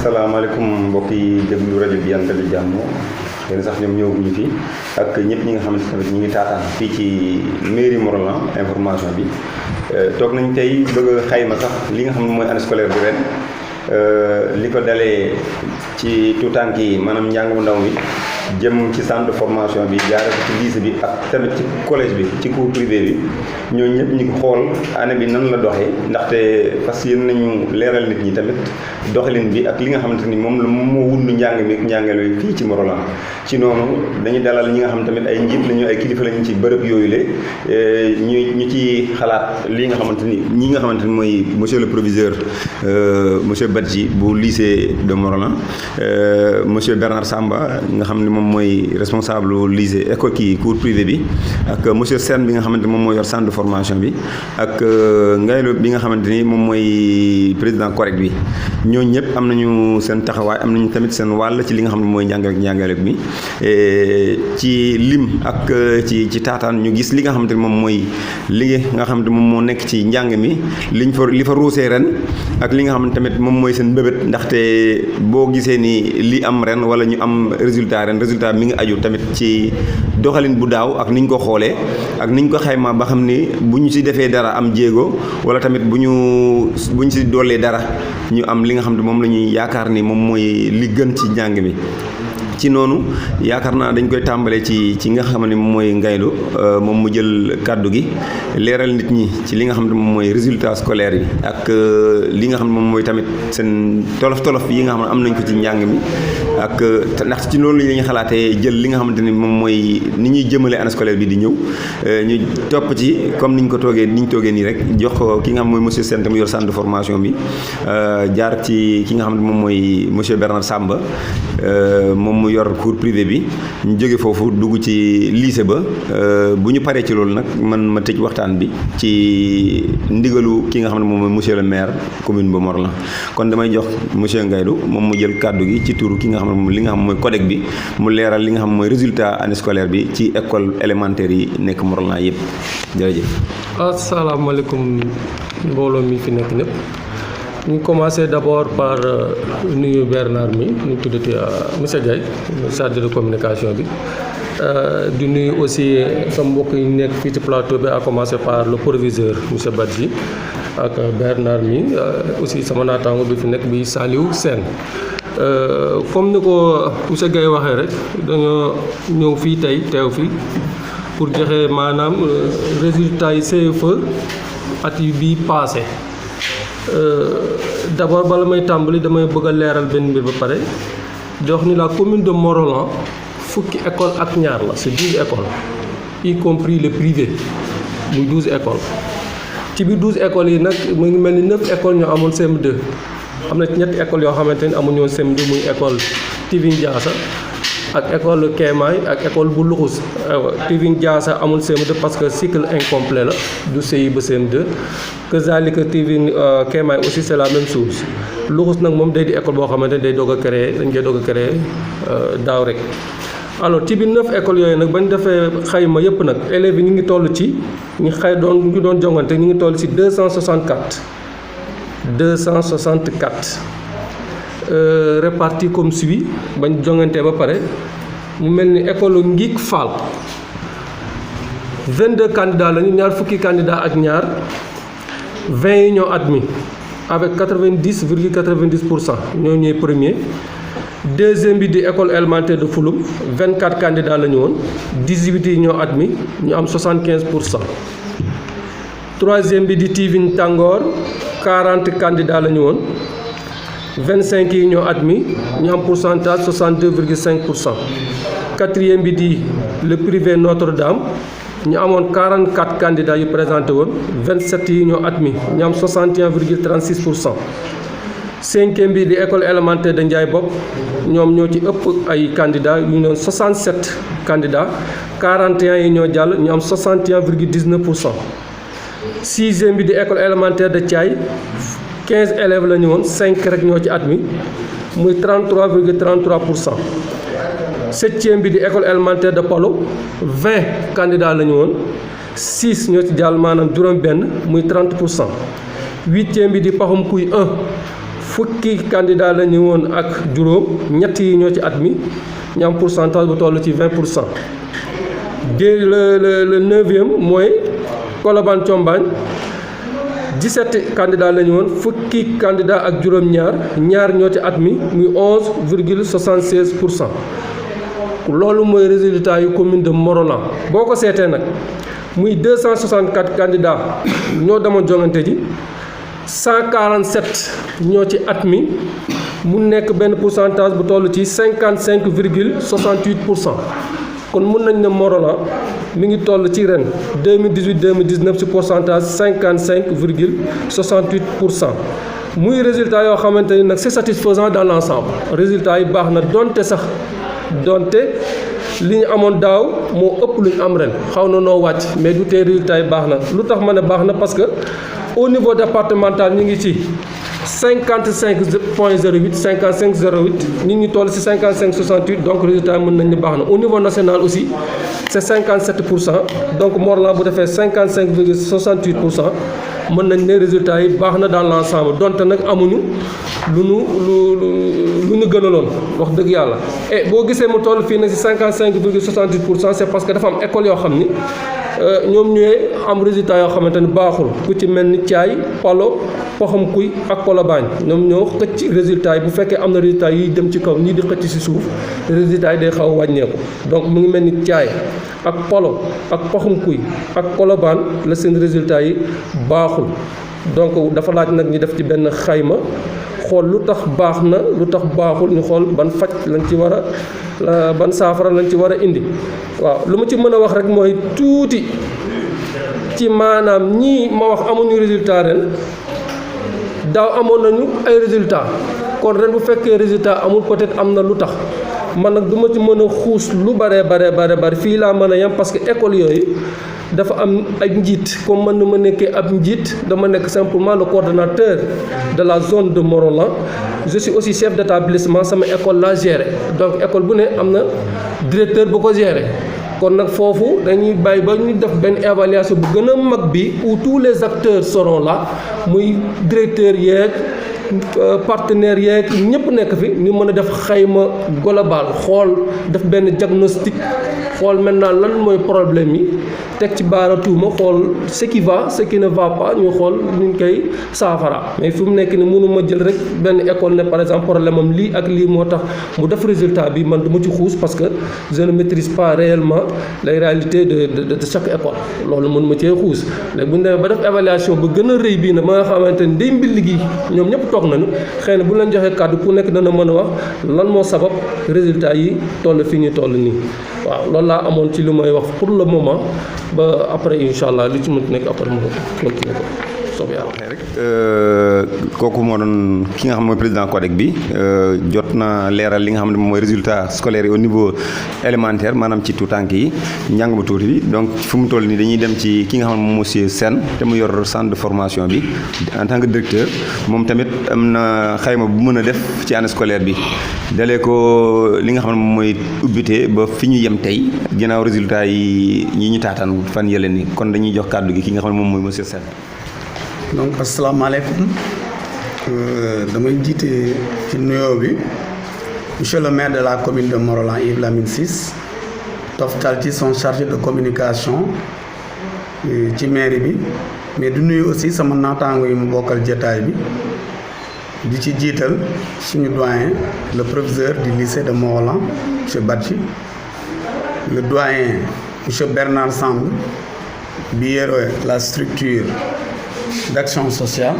asalaamaaleykum mbokk yi déglu rajo bi Yàlla Dali Jàmm yéen sax ñoom ñëwaguñu fi ak ñëpp ñi nga xamante tamit ñi ngi taataan fii ci mairie Morolan information bi toog nañ tey bëgg a xayma sax li nga xam ne mooy année scolaire bi ren li ko dalee ci tuutànk yi maanaam njàng mu ndaw mi jëm ci centre de formation bi jaare ko ci lycée bi ak tamit ci collège bi ci cours privé bi ñooñu ñëpp ñu ko xool année bi nan la doxee ndaxte fas yéen nañu leeral nit ñi tamit doxalin bi ak li nga xamante ni moom moo wundu njàng mi ak njàngale fii ci Morolan ci noonu dañuy dalal ñi nga xam tamit ay njiit lañu ay kilifa lañu ci bërëb yooyu le ñu ci xalaat li nga xamante ni ñi nga xamante ni mooy monsieur le proviseur monsieur Badji bu lycée de Morolan monsieur Bernard Samba nga xam ne moom mooy responsable lycée école kii cours privé bi ak monsieur Sène bi nga xamante moom mooy yor centre de formation bi ak Ngaylo bi nga xamante ni moom mooy président correct bi ñooñu ñëpp am nañu seen taxawaay am nañu tamit seen wàll ci li nga xam ne mooy njàngale bi ci lim ak ci taataan ñu gis li nga xamante ni moom mooy li nga xamante moom moo nekk ci njàng mi li fa ruusee ren ak li nga xamante tamit moom mooy seen mbébét ndaxte boo gisee ni li am ren wala ñu am résultat mi ngi aju tamit ci doxalin bu daaw ak niñ ko xoolee ak niñ ko xaymaa ba xam ni bu ñu ci defee dara am jéego wala tamit bu ñu ci doolee dara ñu am li nga xam ne moom la ñuy yaakaar ni moom mooy li gën ci njàng mi. ci noonu yaakaar naa dañ koy tàmbalee ci nga xam ne moom mooy Ngaylu moom mu jël kàddu gi leeral nit ñi ci li nga xam ne moom mooy résultat scolaire yi ak li nga xam ne moom mooy tamit seen tolof yi nga xam ne am nañ ko ci njàng mi ak ndax ci noonu la ñuy xalaatee jël li nga xamante ni moom mooy ni ñuy jëmale année scolaire bi di ñëw ñu topp ci comme niñ toogee nii rek jox ko ki nga xam mooy monsieur Sène mu yor centre de formation bi jaar ci ki nga xam ne moom mooy monsieur Bernard Samba moom mu yor cours privé bi ñu jóge foofu dugg ci lycée ba bu ñu paree ci loolu nag man ma tëj waxtaan bi ci ndigalu ki nga xam ne moom mooy monsieur le maire commune ba Morolan kon damay jox monsieur Ngaylu moom mu jël kàddu gi ci turu ki nga xam ne moom li nga xam mooy codec bi mu leeral li nga xam mooy résultat année scolaire bi ci école élémentaire yi nekk Morolan yëpp jërëjëf. asalaamaaleykum mbooloo mi fi nekk ñëpp. ñu commencé d'abord par nuyu Bernard mi ñu tuddati monsieur Diaye chargé de communication bi di nuyu aussi sama mbokk yi nekk fii ci plateau bi à commencer par le proviseur monsieur Badji ak Bernard mi aussi sama naataango bi fi nekk bi Saliou Sène comme ni ko monsieur Guèye waxee rek dañoo ñëw fii tey teew fii pour joxe maanaam résultats yi CFEE at yi bii passé d'abord bala may tàmbali damay bëgg a leeral benn mbir ba pare di wax ni la commune de Morolan fukki école ak ñaar la c'est 12 écoles y compris le privé muy 12 écoles ci biir 12 écoles yi nag mu ngi mel ni 9 écoles ñoo amoon CM2 am na ci ñetti écoles yoo xamante ni amuñoo CM2 muy école Tivin Diassa ak école Kémaay ak école bu Luxus Tivin Diassa amul CM2 parce que cycle incomplet la du CI ba CM2 kazalika Tivin Kémaay aussi c'est la même chose Luxus nag moom day di école boo xamante ne dañ koy doog a créer daaw rek. alors ci biir 9 écoles yooyu nag bañ defee xayma yëpp nag élèves yi ñu ngi toll ci ñu doon jongante ñu ngi toll ci 264 répartis comme suit bañ jongantee ba pare mu mel ni école Ngik Fall 22 candidats lañu ñaar fukki candidats ak ñaar 20 yi ñoo admis avec 90,90% ñoo ñooy premier. deuxième bi di école élémentaire de Fulum 24 candidats la ñu woon 18 yi ñoo admis ñu am 75%. troisième bi di Tivin Tangor 40 candidats la ñu woon 25 yi ñoo admis ñu am pourcentage 62,5%. quatrième bi di le privé Notre-Dame ñu amoon 44 candidats yu présenté woon 27 yi ñoo admis ñu am 61,36%. cinquième bi di école élémentaire de Ndiaye Bopp ñoom ñoo ci ëpp ay candidats yu ñu doon 67 candidats 41 yi ñoo jàll ñu am 61,19%. sixième bi di école élémentaire de Thiaye 15 élèves la ñu woon 5 rek ñoo ci admis muy 33,33%. septième bi di école élémentaire de Palo 20 candidats la ñu woon 6 ñoo ci jàll maanaam juróom benn muy 30%. huitième bi di Paxum Kuy 1 fukki candidat la ñu woon ak juróom ñett yi ñoo ci admis ñu am pourcentage bu toll ci 20%. Le 9e mooy Colobane Thiombane 17 candidats la ñu woon fukki candidat ak juróom ñaar ñoo ci admis muy 11,76%. loolu mooy résultat yu commune de Morolan boo ko seetee nag muy 264 candidats ñoo demoon jongante ji 147 ñoo ci admis mu nekk benn pourcentage bu toll ci 55,68%. kon mun nañ ne Morolan mi ngi toll ci ren 2018-2019 ci pourcentage 55,68%. muy résultat yoo xamante ni nag c'est satisfaisant dans l'ensemble résultat yi baax na donte li ñu amoon daaw moo ëpp lu ñu am ren xaw na noo wàcc mais du tee résultat yi baax na lu tax ma ne baax na parce que au niveau départemental ñu ngi ci 55,08 55,08 nit ñi toll ci 55,68 donc résultat yi mën nañ ni baax na au niveau national aussi c'est 57%, donc Morolan bu defee 55,68%. mën nañ ne résultat yi baax na dans l'ensemble donte nag amuñu lu ñu gënaloon wax dëgg yàlla et boo gisee mu toll fii nag ci 55,68% c'est parce que dafa am école yoo xam ni ñoom ñooy am résultat yoo xamante ni baaxul ku ci mel ni Thiaye Palo Poxam Kuy ak Colobane ñoom ñoo xëcc résultat yi bu fekkee am na résultat yi dem ci kaw ñii di xëcc ci suuf résultat yi day xaw a wàññeeku donc mu ngi mel ni Thiaye ak Palo ak Poxam Kuy ak Colobane la seen résultat yi baaxul donc dafa laaj nag ñu def ci benn xayma xool lu tax baax na lu tax baaxul ñu xool ban faj lañ ci war a ban saafara lañ ci war a indi waaw lu ma ci mën a wax rek mooy tuuti ci maanaam ñii ma wax amuñu résultat ren daaw amoon nañu ay résultat kon ren bu fekkee résultat amul peut-être am na lu tax man nag du ma ci mën a xuus lu bare fii laa mën a yem parce que école yooyu dafa am ay njiit comme man ni ma nekkee ab njiit dama nekk simplement le coordonnateur de la zone de Morolan je suis aussi chef d'établissement sama école laa géré donc école bu ne am na directeur bu ko géré kon nag foofu dañuy bàyyi ba ñu def benn évaluation bu gën a mag bi où tous les acteurs seront là muy directeur yeeg partenaires yeeg ñëpp nekk fi ñu mën a def xayma global xool def benn diagnostic xool maintenant lan mooy problème yi teg ci baara tuuma xool ce qui va ce qui ne va pas ñu xool ñu koy saafara mais fi mu nekk ni mënuma jël rek benn école ne par exemple problème am lii ak lii moo tax mu def résultat bi man du ma ci xuus parce que je ne maîtrise pas réellement les réalités de chaque école loolu mën ma cee xuus léegi bu ñu demee ba def évaluation ba gën a rëy bii nag ma nga xamante ni day mbil gi ñoom ñëpp toog nañu xëy na bu leen joxee kàddu ku nekk dana mën a wax lan moo sabab résultat yi toll fi ñu toll nii waaw loolu laa amoon ci lu may wax pour le moment ba après incha allah li ci mën nekk après mu continuer ko soob yàlla. kooku moo doon ki nga xam mooy président CODEC bi jot na leeral li nga xam ne mooy résultat scolaire yi au niveau élémentaire maanaam ci tuutànk yi njàng bu tuuti bi donc fu mu toll nii dañuy dem ci ki nga xam ne moom monsieur Sène te mu yor centre de formation bi en tant que directeur moom tamit am na xayma bu mën a def ci année scolaire bi dalee ko li nga xam ne moom mooy ubbite ba fi ñu yem tey ginnaaw résultat yi ñi ñu taataan fan yële ni kon dañuy jox kàddu gi ki nga xam ne moom mooy monsieur Sène. donc asalaamaaleykum damay jiite ci nuyoo bi monsieur le maire de la commune de Morolan Yves Lamine Ciss toftal ci son chargé de communication ci mairie bi mais du nuyu aussi sama naataango yi mu bokkal jotaay bi di ci jiital suñu doyen le proviseur du lycée de Morolan monsieur Badji le doyen monsieur Bernard Samb bi yore la structure d'action sociale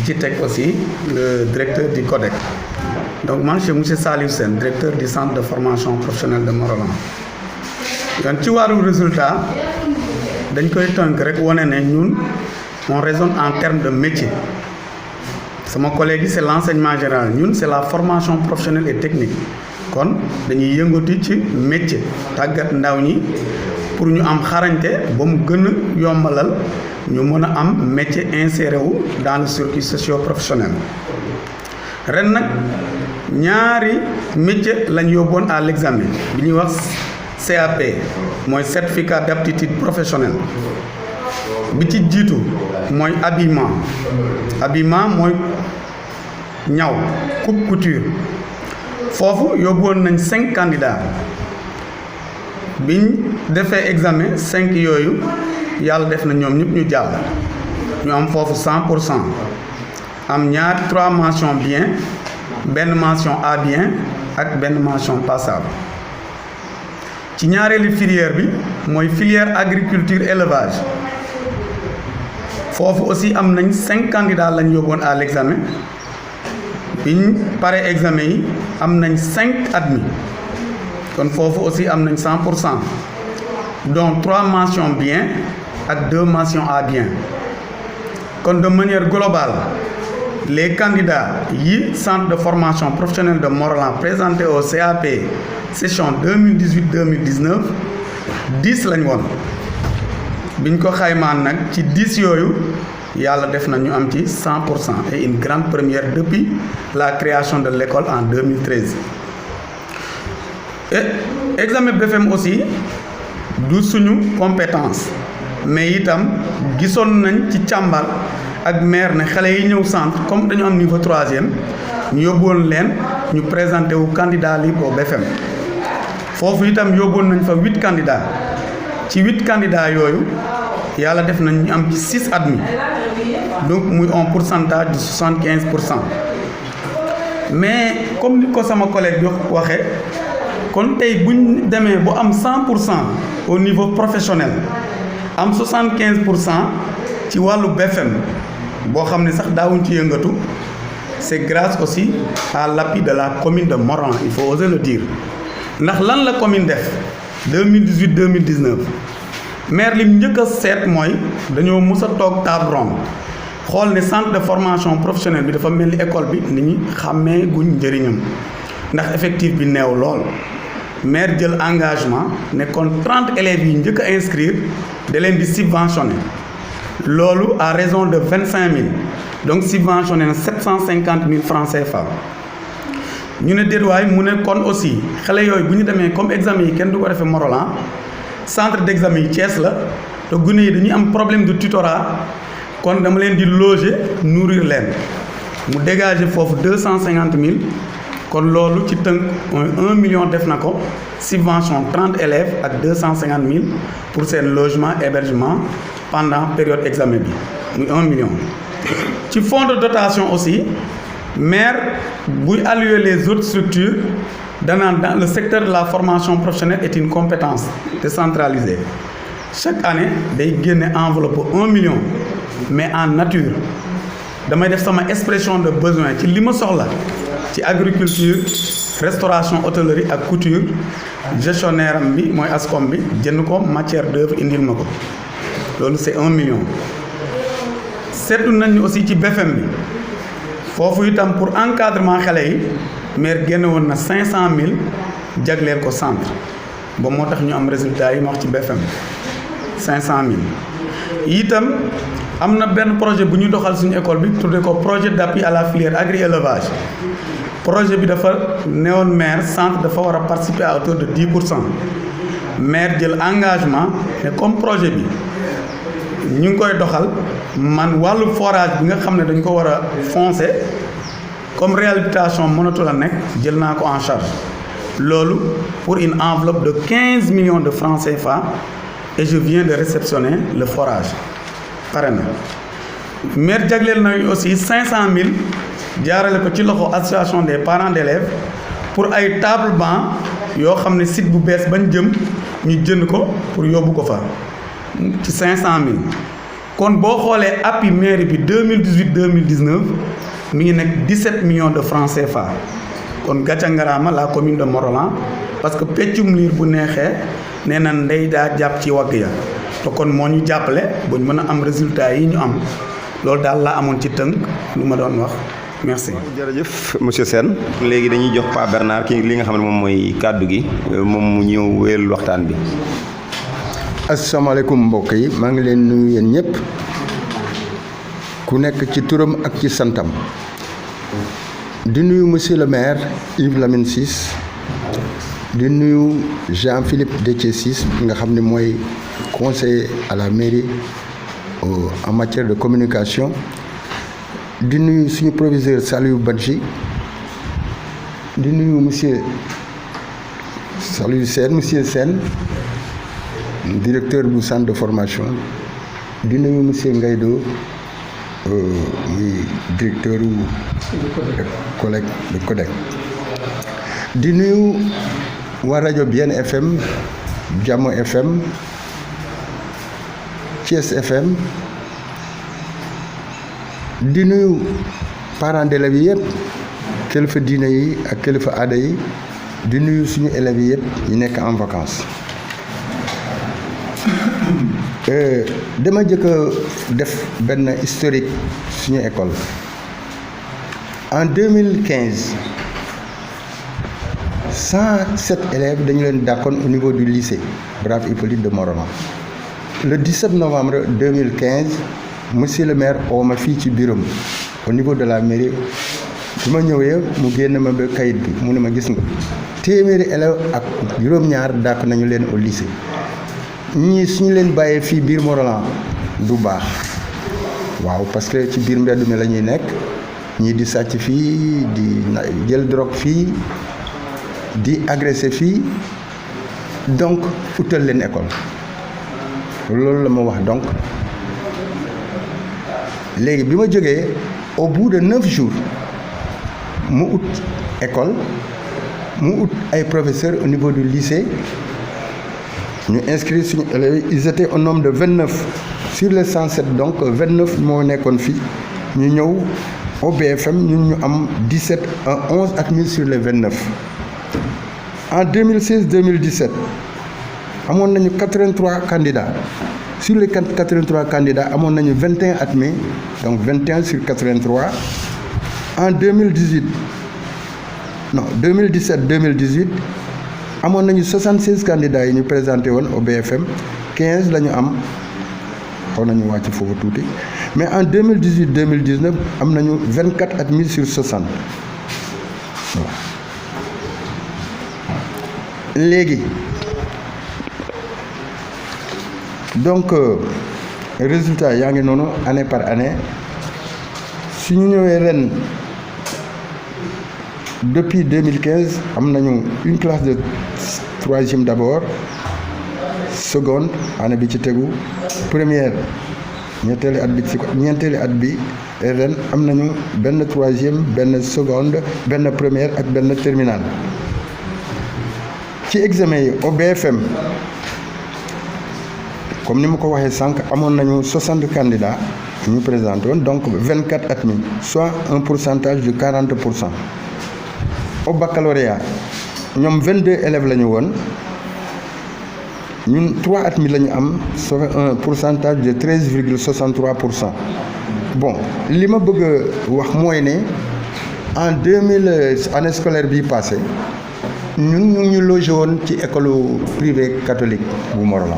ci teg aussi le directeur du CODEC donc man c'est monsieur Salif Sène directeur du centre de formation professionnelle de Morolan yoon ci wàllu résultat dañ koy tënk rek wane ne ñun on raisonne en termes de métier sama collègue yi c'est l'enseignement général ñun c'est la formation professionnelle et technique kon dañuy yëngatu ci métier tàggat ndaw ñi pour ñu am xarañte ba mu gën a yombalal ñu mën a am métier inséré wu dans le circuit socio-professionnel ren nag ñaari métier lañ yóbboon à l'examen bi ñuy wax CAP mooy certificat d'aptitude professionnelle bi ci jiitu mooy habillement mooy ñaw coupe couture foofu yóbbu woon nañ 5 candidats biñ defee examen 5 yooyu yàlla def na ñoom ñëpp ñu jàll ñu am foofu 100% am 3 mentions bien benn mention A bien ak benn mention passable ci ñaareelu filière bi mooy filière agriculture élevage foofu aussi am nañ 5 candidats lañ yóbboon à l'examen biñ pare examen yi am nañ 5 admis kon foofu aussi am nañ 100% dont 3 mentions bien ak 2 mentions A bien kon de manière globale les candidats yi centre de formation professionnelle de Morolan présenté au CAP session 2018-2019 10 lañ woon biñ ko xaymaan nag ci 10 yooyu yàlla def na ñu am ci 100% et une grande première depuis la création de l'école en 2013 et examen BFEM aussi du suñu compétence mais itam gisoon nañ ci càmbar ak maire ne xale yi ñëw centre comme dañu am niveau 3e ñu yóbbuwoon leen ñu présenté wu candidat libre au BFEM foofu itam yóbbuwoon nañ fa 8 candidats ci 8 candidats yooyu yàlla def nañ ñu am ci 6 admis donc muy un pourcentage de 75%. mais comme ni ko sama collègue bi waxee kon tey buñ demee bu am 100% au niveau professionnel am 75% ci wàllu BFM boo xam ne sax daawuñ ci yëngatu c'est grâce aussi à l'appui de la commune de Morolan il faut oser le dire ndax lan la commune def 2018-2019 maire lim njëkk a seet mooy dañoo mës a toog table ronde xool ne centre de formation professionnelle bi dafa mel ni école bi nit ñi xàmmee guñ njëriñam ndax effectif bi neew lool maire jël engagement ne kon 30 élèves yi njëkk a inscrire da leen di subventionné loolu à raison de 25 000 donc subventionné na 750 000 francs CFA ñu ne déedwaay mu ne kon aussi xale yooyu bu ñu demee comme examen yi kenn du ko defee Morolan centre d'examen yi Thiès la te gune yi dañuy am problème de tutorat kon dama leen di loger nourrir leen mu dégager foofu 250 000 kon loolu ci tënk mooy 1 million def na ko subvention 30 élèves ak 250 000 pour seen logement hébergement pendant période examen bi muy 1 million. ci fonds de dotation aussi maire buy allouer les autres structures danaan dans le secteur de la formation professionnelle est une compétence décentralisée chaque année day génne enveloppe 1 million mais en nature damay def sama expression de besoin ci li ma soxla ci agriculture restauration hôtellerie ak couture gestionnaire am bi mooy ASCOM bi jënd ko matière d'œuvre indil ma ko loolu c'est 1 million. seetlu nañ ni aussi ci BFM bi foofu itam pour encadrement xale yi maire génne woon na 500 000 jagleel ko centre ba moo tax ñu am résultat yi ma wax ci BFM 500 000 itam am na benn projet bu ñu doxal suñu école bi tudde ko projet d'appui à la filière agri-élevage projet bi dafa newoon maire centre dafa war a participer à hauteur de 10% maire jël engagement ne comme projet bi ñu ngi koy doxal man wàllu forage bi nga xam ne dañ ko war a foncer comme réhabilitation mënatul a nekk jël naa ko en charge loolu pour une enveloppe de 15 millions de francs CFA et je viens de réceptionner le forage pare na maire jagleel na aussi 500 000 jaarale ko ci loxo association des parents d'élèves pour ay table banc yoo xam ne site bu bees bañ jëm ñu jënd ko pour yóbbu ko fa ci 500 000 kon boo xoolee appui mairie bi 2018-2019 mi ngi nekk 17 millions de francs CFA kon gàcca ngaraama la commune de Morolan parce que peccum liir bu neexee nee na ndey daa jàpp ci wagg ya te kon moo ñu jàppale ba ñu mën a am résultat yi ñu am loolu daal laa amoon ci tënk lu ma doon wax merci. jërëjëf monsieur Sène léegi dañuy jox Pa Bernard ki li nga xam ne moom mooy kàddu gi moom mu ñëw wéyal waxtaan bi. asalaamaaleykum mbokk yi maa ngi leen nuyu yéen ñëpp ku nekk ci turam ak ci santam di nuyu monsieur le maire Yves Lamine Ciss di nuyu Jean-Philippe Déthié Ciss nga xam ne mooy conseiller à la mairie en matière de communication di nuyu suñu proviseur Saliou Badji di nuyu monsieur Sène directeur du centre de formation di nuyu monsieur Ngaydo muy directeur du CODEC di nuyu waa rajo Bien FM Jamo FM Thiès FM di nuyu parents d'élèves yi yëpp kilifa diine yi ak kilifa aada yi di nuyu suñu élèves yi yëpp ñu nekk en vacances dama jëkk a def benn historique suñu école en 2015 107 élèves dañu leen dàkkoon au niveau du lycée Brave Hippolyte de Morolan le 17 novembre 2015 monsieur le maire oo ma fii ci bureau au niveau de la mairie bi ma ñëwee mu génn ma ba kayit bi mu ne ma gis nga téeméeri élèves ak juróom-ñaar dàkk nañu leen au lycée ñii suñu leen bàyyee fii biir Morolan du baax waaw parce que ci biir mbedd mi la ñuy nekk ñii di sàcc fii di jël drogue fii di agressé fii donc utal leen école loolu la ma wax donc léegi bi ma jógee au bout de 9 jours mu ut école mu ut ay professeurs au niveau du lycée ñu inscrit suñu élèves ils étaient au nombre de 29 sur les 107 donc 29 moo nekkoon fii ñu ñëw au BFM ñun ñu am 11 admis sur les 29 en 2016-2017 amoon nañu 83 candidats sur les 83 candidats amoon nañu 21 admis donc 21 sur 83 en 2017-2018 amoon nañu 76 candidats yi ñu présenté woon au BFM 15 la ñu am xaw nañu wàcc foofu tuuti mais en 2018-2019 am nañu 24 admis sur 60 voilà. Léegi donc résultat yaa ngi noonu année par année su ñu ñëwee ren depuis 2015 am nañu une classe de troisième d'abord seconde année bi ci tegu première ñeenteeli at bi ren am nañu benn troisième benn seconde benn première ak benn terminale ci examen yi au BFM comme ni ma ko waxee sànq amoon nañu 60 candidats ñu présenté woon donc 24 admis soit un pourcentage de 40%. Au baccalauréat ñoom 22 élèves la ñu woon ñun 3 admis la ñu am soit un pourcentage de 13,63%. Bon li ma bëgg a wax mooy ne en 2000 année scolaire bii passé ñun ñu logé woon ci école privée catholique bu Morolan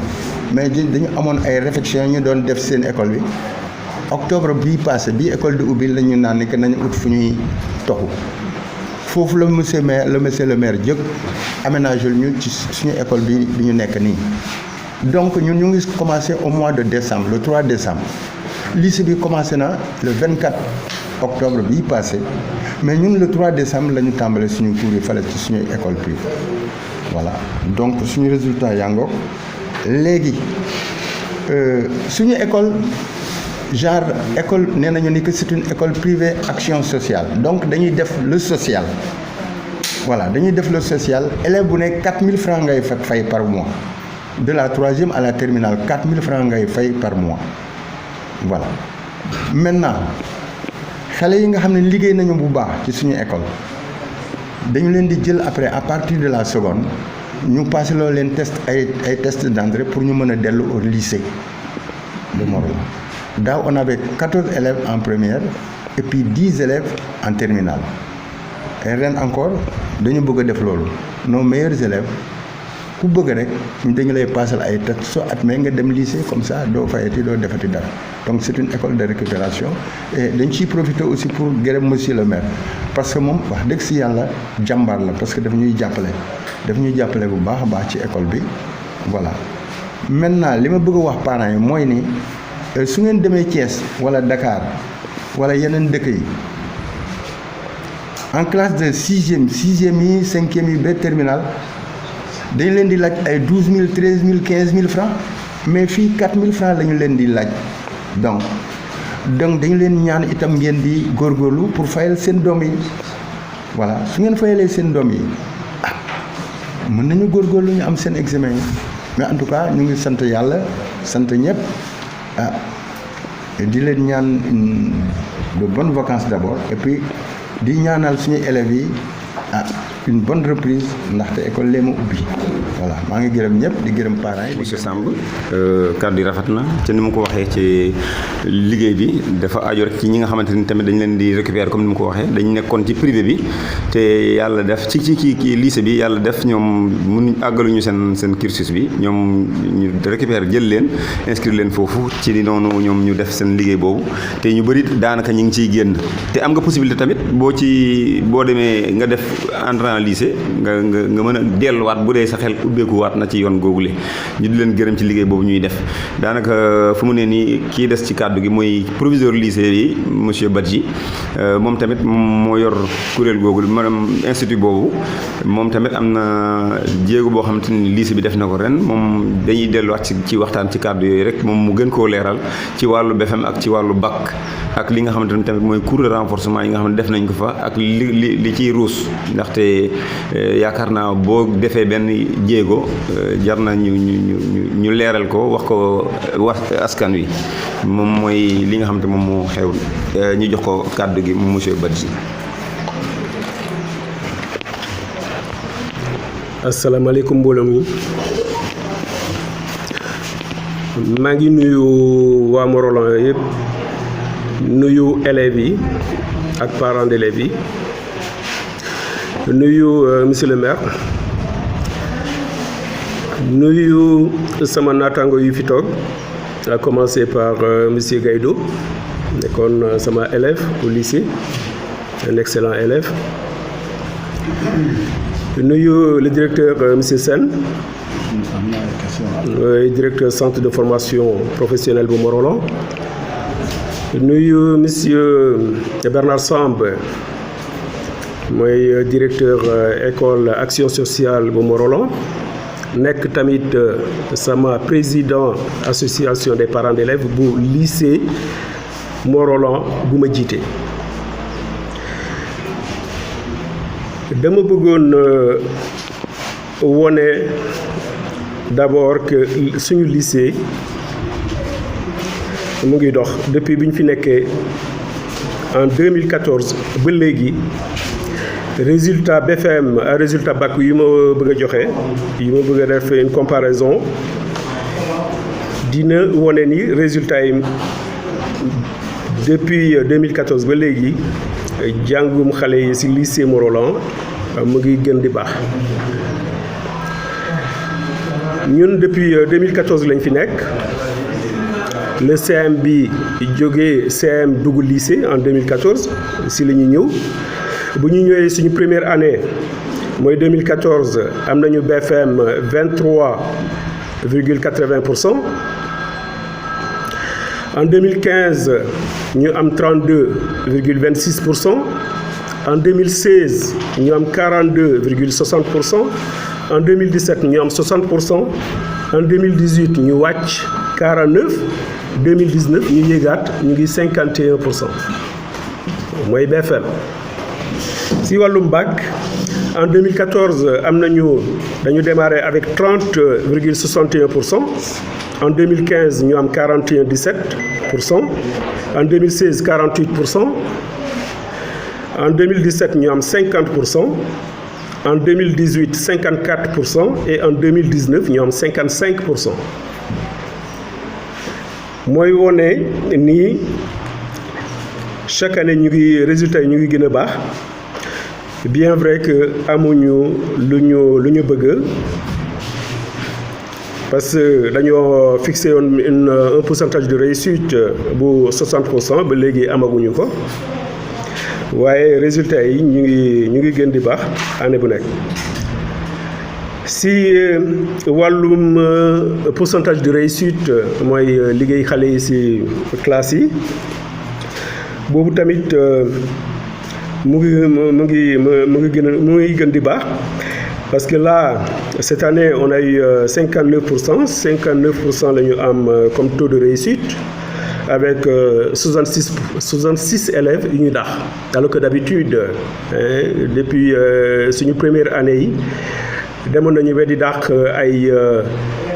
mais dañu amoon ay réflexion ñu doon def seen école bi octobre bii passé bii école di ubbi la ñu naan ni que nañu ut fu ñuy toxu foofu la monsieur le maire jëkk aménagé ñu ci suñu école bi ñu nekk nii donc ñun ñu ngi commencé au mois de décembre le 3 décembre lycée bi commencé na le 24 octobre bii passé mais ñun le 3 décembre la ñu tàmbale suñu cours yi fale ci suñu école privée voilà donc suñu résultat yango léegi suñu école genre école nee nañu ni que c'est une école privée action sociale donc dañuy def le social voilà dañuy def le social élève bu ne 4000 francs ngay fay par mois de la troisième à la terminale 4000 francs ngay fay par mois voilà maintenant xale yi nga xam ne liggéey nañu bu baax ci suñu école dañu leen di jël après à partir de la seconde ñu passé loo leen test ay test d'entrée pour ñu mën a dellu au lycée de Morolan daaw on avait 14 élèves en première et puis 10 élèves en terminale et ren encore dañu bëgg a def loolu nos meilleurs élèves ku bëgg rek dañu lay passal ay test soo admee nga dem lycée comme ça doo fayati doo defati dara donc c'est une école de récupération et dañ ciy profiter aussi pour gërëm monsieur le maire parce que moom wax dëgg si yàlla jàmbaar la parce que daf ñuy jàppale bu baax a baax ci école bi voilà maintenant li ma bëgg a wax parents yi mooy ni su ngeen demee Thiès wala Dakar wala yeneen dëkk yi en classe de sixième yi cinquième yi ba terminal dañ leen di laaj ay 12 000 13 000 15 000 francs mais fii 4 000 francs la ñu leen di laaj donc dañu leen ñaan itam ngeen di góorgóorlu pour fayal seen doom yi voilà su ngeen fayalee seen doom yi mën nañu góorgóorlu ñu am seen examen yi mais en tout cas ñu ngi sant yàlla sant ñëpp di leen ñaan de bonnes vacances d'abord et puis di ñaanal suñu élèves yi une bonne reprise ndaxte école lee ma ubbi voilà maa ngi gërëm ñëpp di gërëm parents yi. monsieur Samb kàddu yi rafet na ci ni mu ko waxee ci liggéey bi dafa aajo rek ci ñi nga xamante ni tamit dañ leen di récupérer comme ni mu ko waxee dañ nekkoon ci privé bi te yàlla def ci lycée bi yàlla def ñoom mun àggaluñu seen cursus bi ñoom ñu récupérer jël leen inscrire leen foofu ci di noonu ñoom ñu def seen liggéey boobu te ñu bëri daanaka ñu ngi ciy génn te am nga possibilité tamit boo demee nga def entrée en lycée nga mën a delluwaat bu dee sa xel ubbeekuwaat na ci yoon googule ñu di leen gërëm ci liggéey boobu ñuy def daanaka fu mu ne nii kii des ci kàddu gi mooy proviseur lycée yi monsieur Badji moom tamit moo yor kuréel googu maanaam institut boobu moom tamit am na jéego boo xamante ni lycée bi def na ko ren moom dañuy delluwaat ci waxtaan ci kàddu yooyu rek moom mu gën koo leeral ci wàllu BFEM ak ci wàllu bac ak li nga xamante ni tamit mooy cours de renforcement yi nga xam ne def nañ ko fa ak li ciy ruus ndaxte yaakaar naa boo defee benn jéego jar na ñu leeral ko wax askan wi moom mooy li nga xamante moom moo xew ñu jox ko kàddu gi monsieur Badji. asalaamaaleykum mbooloo mi maa ngi nuyu waa Morolan yëpp nuyu élèves yi ak parents d'élèves yi nuyu monsieur le maire nuyu sama naataango yu fi toog à commencer par monsieur Gaïdo nekkoon sama élève au lycée un excellent élève nuyu le directeur monsieur Sène directeur centre de formation professionnelle bu Morolan nuyu monsieur Bernard Samb mooy directeur école action sociale bu Morolan nekk tamit sama président association des parents d'élèves bu lycée Morolan bu ma jiite. dama bëggoon wone d'abord que suñu lycée mu ngi dox depuis bi ñu fi nekkee en 2014 ba léegi résultat BFM ak résultat bac yi ma bëgg a joxe yi ma bëgg a def une comparaison dina wone ni résultat yi depuis 2014 ba léegi jàngum xale yi ci lycée Morolan mu ngi gën di baax ñun depuis 2014 lañ fi nekk le CM bi jógee CM dugg lycée en 2014 ci la ñu ñëw bu ñu ñëwee suñu première année mooy 2014 am nañu BFM 23,80%. En 2015 ñu am 32,26%. En 2016 ñu am 42,60%. En 2017 ñu am 60%. En 2018 ñu wàcc 49. 2019 ñu yéegaat ñu ngi 51%. mooy BFM. si wàllum bac en 2014 dañu démarré avec 30,61%. En 2015 ñu am 41,17%. En 2016 48%. En 2017 ñu am 50%. En 2018 54%. Et en 2019 ñu am 55%. mooy wone nii chaque année ñu ngi résultats yi ñu ngi gën a baax bien vrai que amuñu lu ñu bëgg parce que dañoo fixé woon un pourcentage de réussite bu 60% ba léegi amaguñu ko waaye résultats yi ñu ngi gën di baax année bu nekk. si wàllum pourcentage de réussite mooy liggéey xale yi ci classe yi boobu tamit mu ngi gën di baax parce que là cette année on a eu 59% la ñu am comme taux de réussite avec 66 élèves yu ñu dàq alors que d'habitude depuis suñu première année yi demoon nañu ba di dàq ay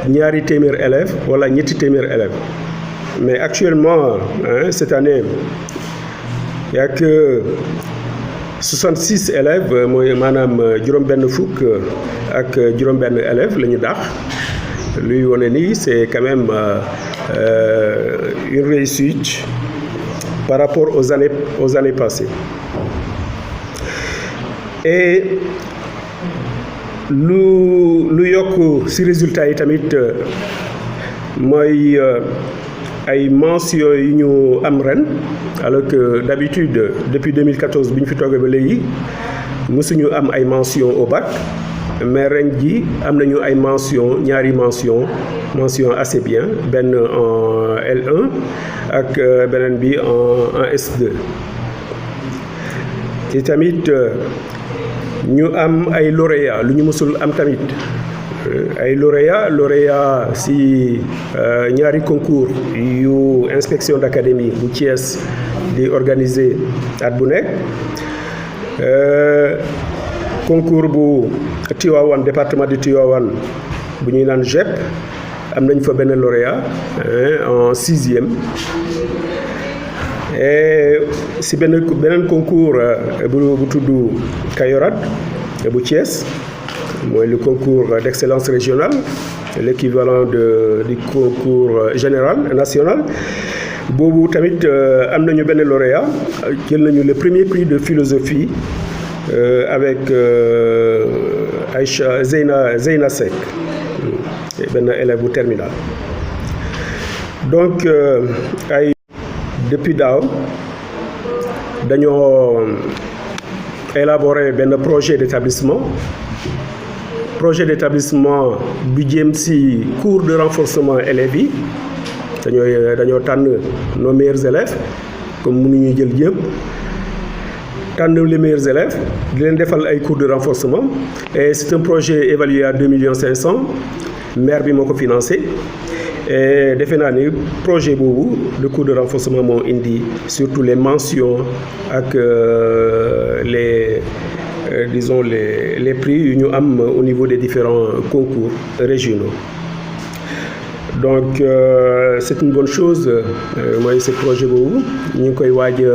ñaari téeméer élèves wala ñetti téeméer élèves mais actuellement cette année il y a que 66 élèves mooy maanaam juróom-benn fukk ak juróom-benn élèves la ñu dàq luy wone ni c'est quand même une réussite par rapport aux années passées et lu yokk ci résultats yi tamit mooy ay mentions yu ñu am ren alors que d'habitude depuis 2014 bi ñu fi toogee ba léegi mësuñu am ay mentions au bac mais ren ji am nañu ay ñaari mention assez bien benn en L1 ak beneen bi en S2 te tamit ñu am ay lauréats lu ñu mësul am tamit ay lauréats ci ñaari concours yu inspection d'académie bu Thiès di organiser at bu nekk concours bu Tivaouane département de Tivaouane bu ñuy naan JEP am nañ fa benn lauréat en 6e et ci beneen concours bu tudd Kayorat bu Thiès mooy le concours d'excellence régionale l'équivalent du concours général national boobu tamit am nañu benn lauréat jël nañu le premier prix de philosophie avec Aïcha Zeyna Seck benn élève bu terminal donc depuis daaw dañoo élaborer benn projet d'établissement bu jëm ci cours de renforcement élèves yi dañoo tànn nos meilleurs élèves comme mënuñu jël yëpp tànn les meilleurs élèves di leen defal ay cours de renforcement et c'est un projet évalué à 2,5 millions maire bi moo ko financé et defe naa ni projet boobu de cours de renforcement moo indi surtout les mentions ak les prix yu ñu am au niveau des différents concours régionaux donc c'est une bonne chose mooy ce projet boobu ñu ngi koy waaj